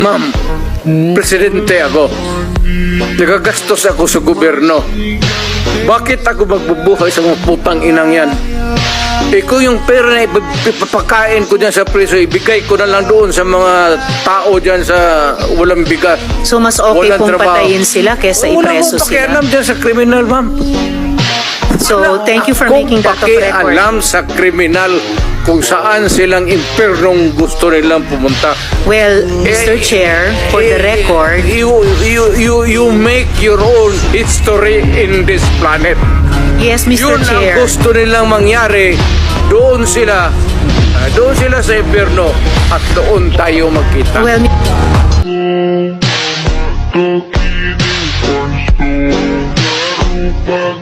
Ma'am, presidente ako. Nagagastos ako sa gobyerno. Bakit ako magbubuhay sa mga putang inang yan? Kung yung pera na ipapakain ko dyan sa preso, ibigay ko na lang doon sa mga tao dyan sa walang bigat. So mas okay Walang kung trabaho. patayin sila kesa ipreso Wala sila. mong pakialam dyan sa kriminal, ma'am. So thank you for Kung making that of record. pakialam sa kriminal kung saan silang impernong gusto nilang pumunta. Well, Mr. Chair, for the record, You make your own history in this planet. yes, Mr. Yun Chair. ang gusto nilang mangyari. Doon sila sa impyerno at doon tayo magkita. Well, Toki di pansto, baru pag